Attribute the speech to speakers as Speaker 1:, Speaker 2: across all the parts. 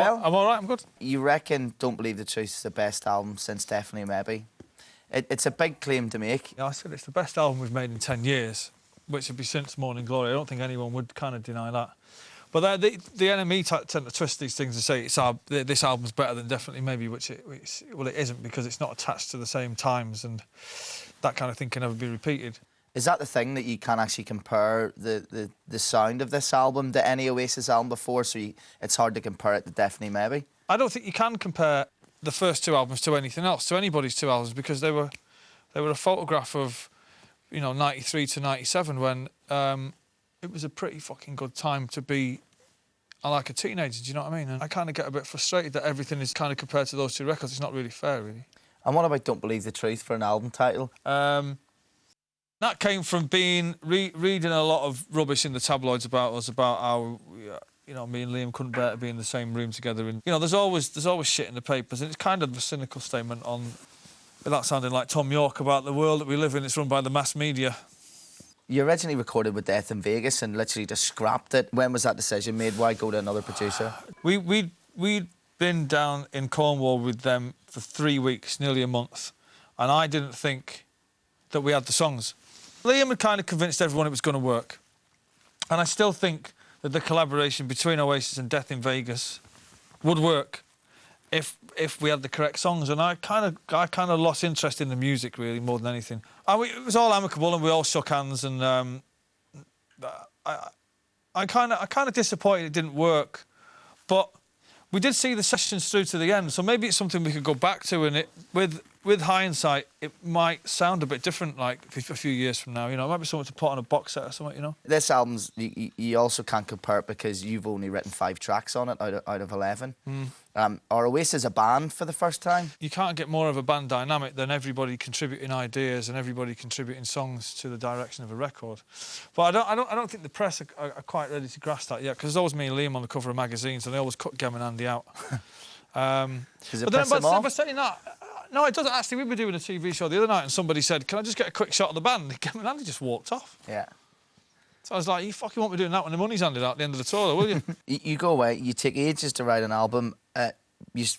Speaker 1: Well,
Speaker 2: I'm all right, I'm good.
Speaker 1: You reckon Don't Believe the Truth is the best album since Definitely Maybe? It's a big claim to make.
Speaker 2: Yeah, I said it's the best album we've made in 10 years, which would be since Morning Glory. I don't think anyone would kind of deny that. But the NME tend to twist these things and say this album's better than Definitely Maybe, which it isn't, because it's not attached to the same times, and that kind of thing can never be repeated.
Speaker 1: Is that the thing, that you can't actually compare the sound of this album to any Oasis album before, so it's hard to compare it to Definitely Maybe?
Speaker 2: I don't think you can compare the first two albums to anything else, to anybody's two albums, because they were a photograph of, you know, 93 to 97, when it was a pretty fucking good time to be like a teenager, do you know what I mean? And I kind of get a bit frustrated that everything is kind of compared to those two records. It's not really fair, really.
Speaker 1: And what about Don't Believe the Truth for an album title?
Speaker 2: That came from reading a lot of rubbish in the tabloids about us, about how, you know, me and Liam couldn't bear to be in the same room together. And, you know, there's always shit in the papers, and it's kind of a cynical statement on, without sounding like Tom York, about the world that we live in. It's run by the mass media.
Speaker 1: You originally recorded with Death in Vegas and literally just scrapped it. When was that decision made? Why go to another producer?
Speaker 2: We'd been down in Cornwall with them for 3 weeks, nearly a month, and I didn't think that we had the songs. Liam had kind of convinced everyone it was going to work, and I still think that the collaboration between Oasis and Death in Vegas would work if we had the correct songs. And I kind of lost interest in the music, really, more than anything. It was all amicable, and we all shook hands, and I kind of disappointed it didn't work, but we did see the sessions through to the end, so maybe it's something we could go back to, and with hindsight, it might sound a bit different, like, a few years from now, you know. It might be something to put on a box set or something, you know. This
Speaker 1: album's, you also can't compare it because you've only written 5 tracks on it out of 11. Are Oasis a band for the first time?
Speaker 2: You can't get more of a band dynamic than everybody contributing ideas and everybody contributing songs to the direction of a record. But I don't think the press are quite ready to grasp that yet, because there's always me and Liam on the cover of magazines, and they always cut Gem and Andy out.
Speaker 1: Does it piss them off?
Speaker 2: But saying that, no, it doesn't. Actually, we were doing a TV show the other night, and somebody said, "Can I just get a quick shot of the band?" And Gem and Andy just walked off.
Speaker 1: Yeah.
Speaker 2: So I was like, "You fucking won't be doing that when the money's handed out at the end of the tour, will you?"
Speaker 1: You go away, you take ages to write an album.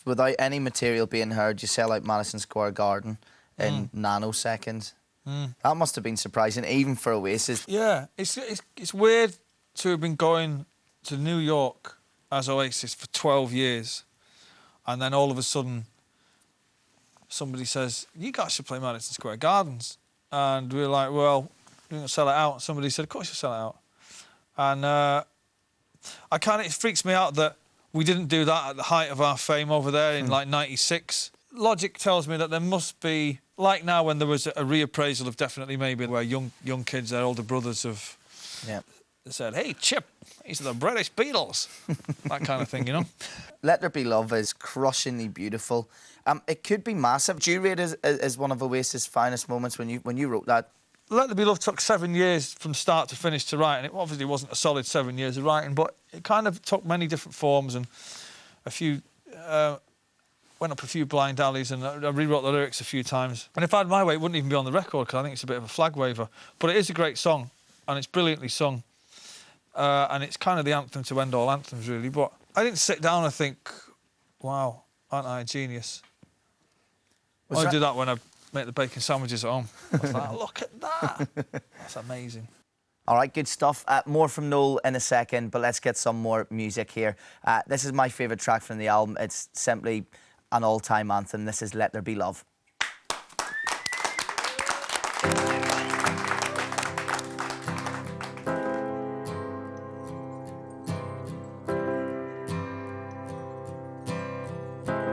Speaker 1: Without any material being heard, you sell out Madison Square Garden in nanoseconds. That must have been surprising, even for Oasis.
Speaker 2: Yeah, it's weird to have been going to New York as Oasis for 12 years, and then all of a sudden somebody says, "You guys should play Madison Square Gardens." And we were like, "Well, we're going to sell it out." Somebody said, "Of course you'll sell it out." And it freaks me out that we didn't do that at the height of our fame over there in, like, 96. Logic tells me that there must be, like now when there was a reappraisal of Definitely Maybe, where young kids, their older brothers have said, "Hey, Chip, these are the British Beatles." That kind of thing, you know?
Speaker 1: Let There Be Love is crushingly beautiful. It could be massive. Do you rate it as one of Oasis' finest moments when you wrote that?
Speaker 2: Let There Be Love took 7 years from start to finish to write, and it obviously wasn't a solid 7 years of writing, but it kind of took many different forms, and went up a few blind alleys, and I rewrote the lyrics a few times. And if I had my way, it wouldn't even be on the record, because I think it's a bit of a flag waver. But it is a great song, and it's brilliantly sung. And it's kind of the anthem to end all anthems, really. But I didn't sit down and think, "Wow, aren't I a genius?" I do that when I make the bacon sandwiches at home. I was like, "Look at that. That's amazing."
Speaker 1: All right, good stuff. More from Noel in a second, but let's get some more music here. This is my favourite track from the album. It's simply an all-time anthem. This is Let There Be Love.